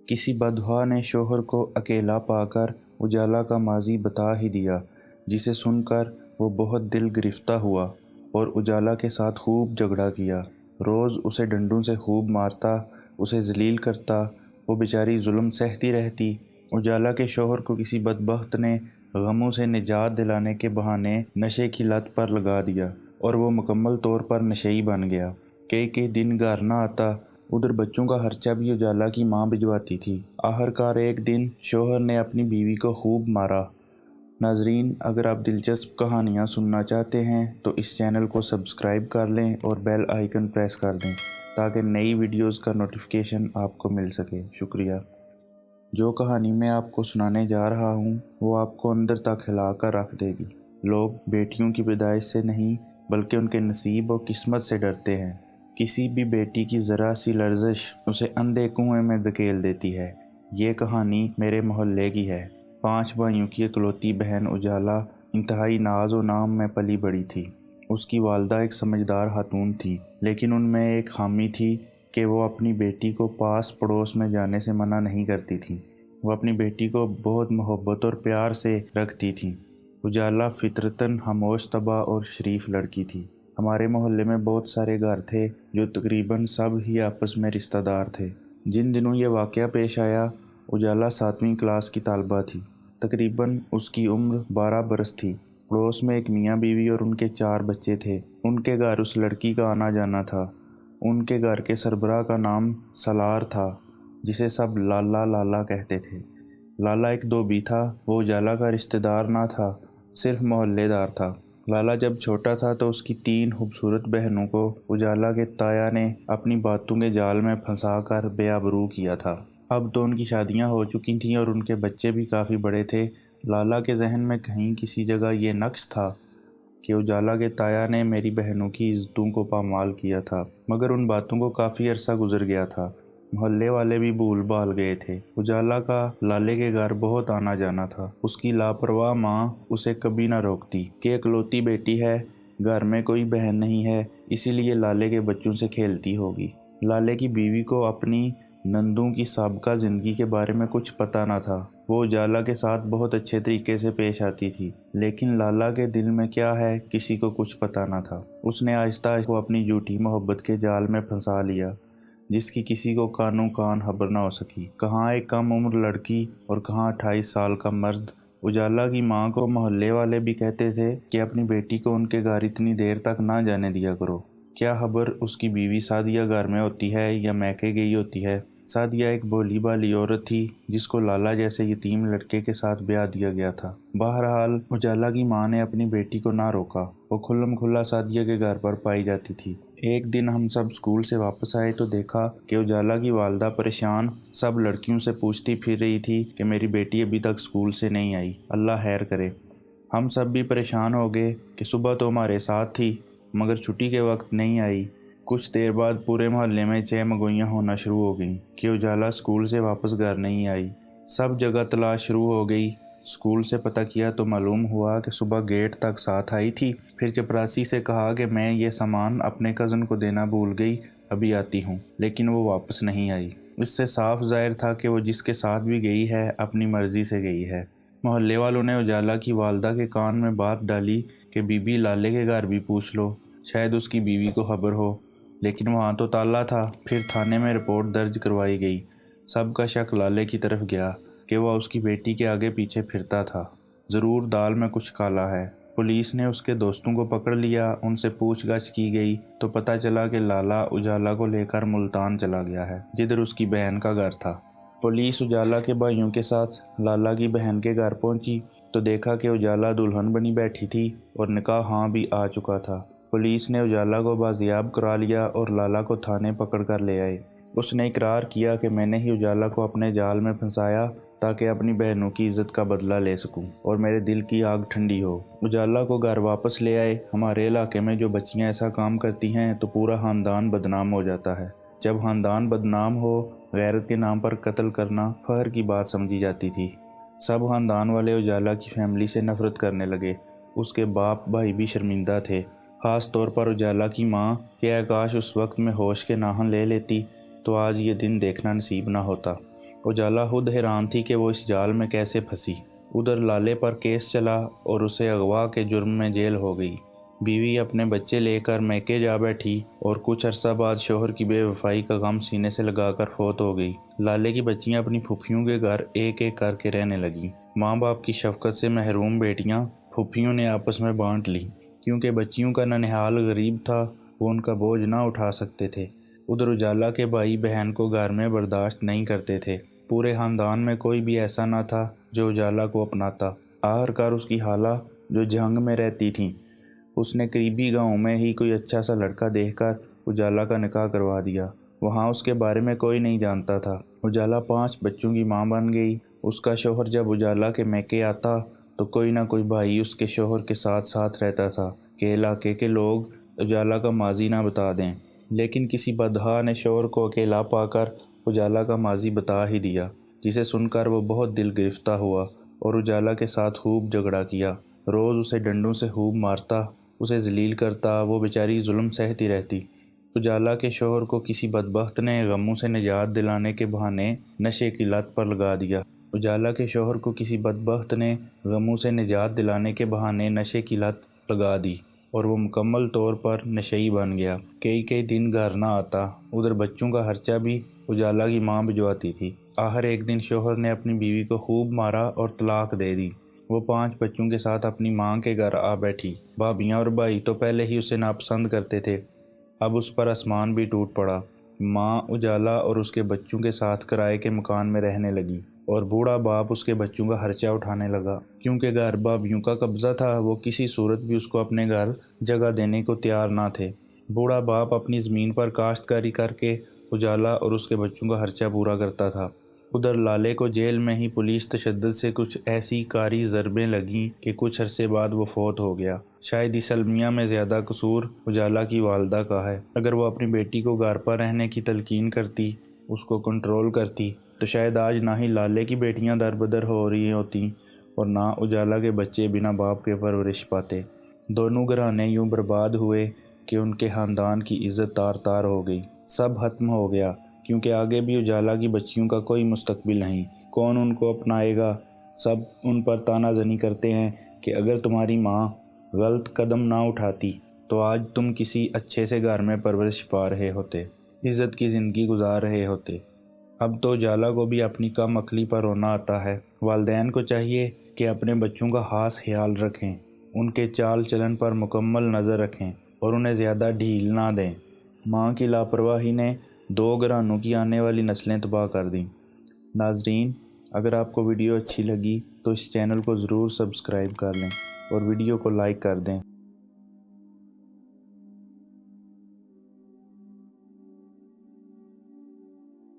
किसी बददुआ ने शौहर को अकेला पाकर उजाला का माजी बता ही दिया, जिसे सुनकर वो बहुत दिल गिरफ्ता हुआ और उजाला के साथ खूब झगड़ा किया। रोज़ उसे डंडों से खूब मारता, उसे जलील करता। वो बेचारी जुल्म सहती रहती। उजाला के शौहर को किसी बदबख्त ने गमों से निजात दिलाने के बहाने नशे की लत पर लगा दिया और वो मुकम्मल तौर पर नशेई बन गया। कई दिन घर न आता। उधर बच्चों का खर्चा भी उजाला की माँ भिजवाती थी। आखिरकार एक दिन शौहर ने अपनी बीवी को खूब मारा। नाजरीन, अगर आप दिलचस्प कहानियाँ सुनना चाहते हैं तो इस चैनल को सब्सक्राइब कर लें और बेल आइकन प्रेस कर दें ताकि नई वीडियोस का नोटिफिकेशन आपको मिल सके। शुक्रिया। जो कहानी मैं आपको सुनाने जा रहा हूँ वो आपको अंदर तक हिला कर रख देगी। लोग बेटियों की पैदाइश से नहीं बल्कि उनके नसीब और किस्मत से डरते हैं। किसी भी बेटी की ज़रा सी लर्जिश उसे अंधे कुएं में धकेल देती है। ये कहानी मेरे मोहल्ले की है। 5 भाइयों की इकलौती बहन उजाला इंतहाई नाज और नाम में पली बड़ी थी। उसकी वालदा एक समझदार खातून थी, लेकिन उनमें एक खामी थी कि वो अपनी बेटी को पास पड़ोस में जाने से मना नहीं करती थी। वो अपनी बेटी को बहुत मोहब्बत और प्यार से रखती थी। उजाला फितरतन खामोश तबा और शरीफ लड़की थी। हमारे मोहल्ले में बहुत सारे घर थे जो तकरीबन सब ही आपस में रिश्तेदार थे। जिन दिनों ये वाक़या पेश आया, उजाला 7वीं क्लास की तालबा थी। तकरीबन उसकी उम्र 12 बरस थी। पड़ोस में एक मियाँ बीवी और उनके 4 बच्चे थे। उनके घर उस लड़की का आना जाना था। उनके घर के सरबराह का नाम सलार था, जिसे सब लाला लाला कहते थे। लाला एक धोबी था। वो उजाला का रिश्तेदार ना था, सिर्फ मोहल्लेदार था। लाला जब छोटा था तो उसकी 3 खूबसूरत बहनों को उजाला के ताया ने अपनी बातों के जाल में फंसाकर बेआबरू किया था। अब तो उनकी शादियां हो चुकी थीं और उनके बच्चे भी काफ़ी बड़े थे। लाला के जहन में कहीं किसी जगह ये नक्श था कि उजाला के ताया ने मेरी बहनों की इज्जतों को पामाल किया था, मगर उन बातों को काफ़ी अरसा गुजर गया था। मोहल्ले वाले भी भूल भाल गए थे। उजाला का लाले के घर बहुत आना जाना था। उसकी लापरवाह माँ उसे कभी ना रोकती कि इकलौती बेटी है, घर में कोई बहन नहीं है, इसीलिए लाले के बच्चों से खेलती होगी। लाले की बीवी को अपनी नंदों की साबका ज़िंदगी के बारे में कुछ पता ना था। वो उजाला के साथ बहुत अच्छे तरीके से पेश आती थी, लेकिन लाला के दिल में क्या है किसी को कुछ पता ना था। उसने आहिस्ता को अपनी झूठी मोहब्बत के जाल में फंसा लिया, जिसकी किसी को कानों कान खबर ना हो सकी। कहाँ एक कम उम्र लड़की और कहाँ 28 साल का मर्द। उजाला की माँ को मोहल्ले वाले भी कहते थे कि अपनी बेटी को उनके घर इतनी देर तक ना जाने दिया करो। क्या खबर उसकी बीवी सादिया घर में होती है या मैके गई होती है। सादिया एक भोली भाली औरत थी जिसको लाला जैसे यतीम लड़के के साथ ब्याह दिया गया था। बहरहाल उजाला की माँ ने अपनी बेटी को ना रोका। वो खुल्लम खुल्ला सादिया के घर पर पाई जाती थी। एक दिन हम सब स्कूल से वापस आए तो देखा कि उजाला की वालदा परेशान सब लड़कियों से पूछती फिर रही थी कि मेरी बेटी अभी तक स्कूल से नहीं आई, अल्लाह खैर करे। हम सब भी परेशान हो गए कि सुबह तो हमारे साथ थी मगर छुट्टी के वक्त नहीं आई। कुछ देर बाद पूरे मोहल्ले में चहमगोइयाँ होना शुरू हो गईं कि उजाला स्कूल से वापस घर नहीं आई। सब जगह तलाश शुरू हो गई। स्कूल से पता किया तो मालूम हुआ कि सुबह गेट तक साथ आई थी, फिर चपरासी से कहा कि मैं ये सामान अपने कज़न को देना भूल गई, अभी आती हूँ, लेकिन वो वापस नहीं आई। इससे साफ जाहिर था कि वो जिसके साथ भी गई है अपनी मर्ज़ी से गई है। मोहल्ले वालों ने उजाला की वालदा के कान में बात डाली कि बीबी लाले के घर भी पूछ लो, शायद उसकी बीवी को खबर हो, लेकिन वहाँ तो ताला था। फिर थाने में रिपोर्ट दर्ज करवाई गई। सबका शक लाले की तरफ गया कि वह उसकी बेटी के आगे पीछे फिरता था। ज़रूर दाल में कुछ काला है। पुलिस ने उसके दोस्तों को पकड़ लिया। उनसे पूछताछ की गई तो पता चला कि लाला उजाला को लेकर मुल्तान चला गया है, जिधर उसकी बहन का घर था। पुलिस उजाला के भाइयों के साथ लाला की बहन के घर पहुंची तो देखा कि उजाला दुल्हन बनी बैठी थी और निकाह हाँ भी आ चुका था। पुलिस ने उजाला को बाजियाब करा लिया और लाला को थाने पकड़ कर ले आए। उसने इकरार किया कि मैंने ही उजाला को अपने जाल में फंसाया ताकि अपनी बहनों की इज्जत का बदला ले सकूं और मेरे दिल की आग ठंडी हो। उजाला को घर वापस ले आए। हमारे इलाके में जो बच्चियां ऐसा काम करती हैं तो पूरा ख़ानदान बदनाम हो जाता है। जब ख़ानदान बदनाम हो, गैरत के नाम पर कत्ल करना फ़ख्र की बात समझी जाती थी। सब ख़ानदान वाले उजाला की फैमिली से नफ़रत करने लगे। उसके बाप भाई भी शर्मिंदा थे, ख़ास तौर पर उजाला की माँ कि काश उस वक्त में होश के नाहन ले लेती तो आज ये दिन देखना नसीब ना होता। उजाला खुद हैरान थी कि वो इस जाल में कैसे फंसी। उधर लाले पर केस चला और उसे अगवा के जुर्म में जेल हो गई। बीवी अपने बच्चे लेकर मैके जा बैठी और कुछ अरसा बाद शोहर की बेवफाई का गम सीने से लगाकर फौत हो गई। लाले की बच्चियां अपनी फूफियों के घर एक एक करके रहने लगीं। माँ बाप की शफकत से महरूम बेटियां फूफियों ने आपस में बांट ली। क्योंकि बच्चियों का ननिहाल गरीब था, वो उनका बोझ ना उठा सकते थे। उधर उजाला के भाई बहन को घर में बर्दाश्त नहीं करते थे। पूरे खानदान में कोई भी ऐसा ना था जो उजाला को अपनाता। आखिरकार उसकी खाला जो जंग में रहती थी, उसने करीबी गांव में ही कोई अच्छा सा लड़का देखकर उजाला का निकाह करवा दिया। वहाँ उसके बारे में कोई नहीं जानता था। उजाला 5 बच्चों की माँ बन गई। उसका शोहर जब उजाला के मैके आता तो कोई ना कोई भाई उसके शोहर के साथ साथ रहता था कि इलाके के लोग उजाला का माजी ना बता दें। लेकिन किसी बदहा ने शोहर को अकेला पाकर उजाला का माजी बता ही दिया, जिसे सुनकर वो बहुत दिल गिरफ्तार हुआ और उजाला के साथ खूब झगड़ा किया। रोज़ उसे डंडों से खूब मारता, उसे जलील करता। वो बेचारी जुल्म सहती रहती। उजाला के शोहर को किसी बदबख्त ने गमों से निजात दिलाने के बहाने नशे की लत पर लगा दिया। उजाला के शोहर को किसी बदबख्त ने गमों से निजात दिलाने के बहाने नशे की लत लगा दी और वो मुकम्मल तौर पर नशेई बन गया। कई कई दिन घर ना आता। उधर बच्चों का खर्चा भी उजाला की माँ भिजवाती थी। आखिर एक दिन शोहर ने अपनी बीवी को खूब मारा और तलाक दे दी। वो 5 बच्चों के साथ अपनी माँ के घर आ बैठी। भाभियाँ और भाई तो पहले ही उसे नापसंद करते थे, अब उस पर आसमान भी टूट पड़ा। माँ उजाला और उसके बच्चों के साथ किराए के मकान में रहने लगी और बूढ़ा बाप उसके बच्चों का खर्चा उठाने लगा। क्योंकि घर भाभियों का कब्जा था, वो किसी सूरत भी उसको अपने घर जगह देने को तैयार ना थे। बूढ़ा बाप अपनी ज़मीन पर काश्तकारी करके उजाला और उसके बच्चों का खर्चा पूरा करता था। उधर लाले को जेल में ही पुलिस तशद्दुद से कुछ ऐसी कारी ज़रबें लगीं कि कुछ अरसे बाद वो फौत हो गया। शायद इस अलमिया में ज़्यादा कसूर उजाला की वालदा का है। अगर वो अपनी बेटी को घर पर रहने की तलकीन करती, उसको कंट्रोल करती, तो शायद आज ना ही लाले की बेटियां दरबदर हो रही होती और ना उजाला के बच्चे बिना बाप के परवरिश पाते। दोनों घराने यूं बर्बाद हुए कि उनके ख़ानदान की इज़्ज़त तार तार हो गई। सब खत्म हो गया, क्योंकि आगे भी उजाला की बच्चियों का कोई मुस्तकबिल नहीं। कौन उनको अपनाएगा? सब उन पर तानाजनी करते हैं कि अगर तुम्हारी माँ गलत कदम ना उठाती तो आज तुम किसी अच्छे से घर में परवरिश पा रहे होते, इज़्ज़त की ज़िंदगी गुजार रहे होते। अब तो उजाला को भी अपनी कम अक्ली पर रोना आता है। वालिदैन को चाहिए कि अपने बच्चों का खास ख्याल रखें, उनके चाल चलन पर मुकम्मल नज़र रखें और उन्हें ज़्यादा ढील ना दें। माँ की लापरवाही ने 2 घरानों की आने वाली नस्लें तबाह कर दी। नाजरीन, अगर आपको वीडियो अच्छी लगी तो इस चैनल को ज़रूर सब्सक्राइब कर लें और वीडियो को लाइक कर दें।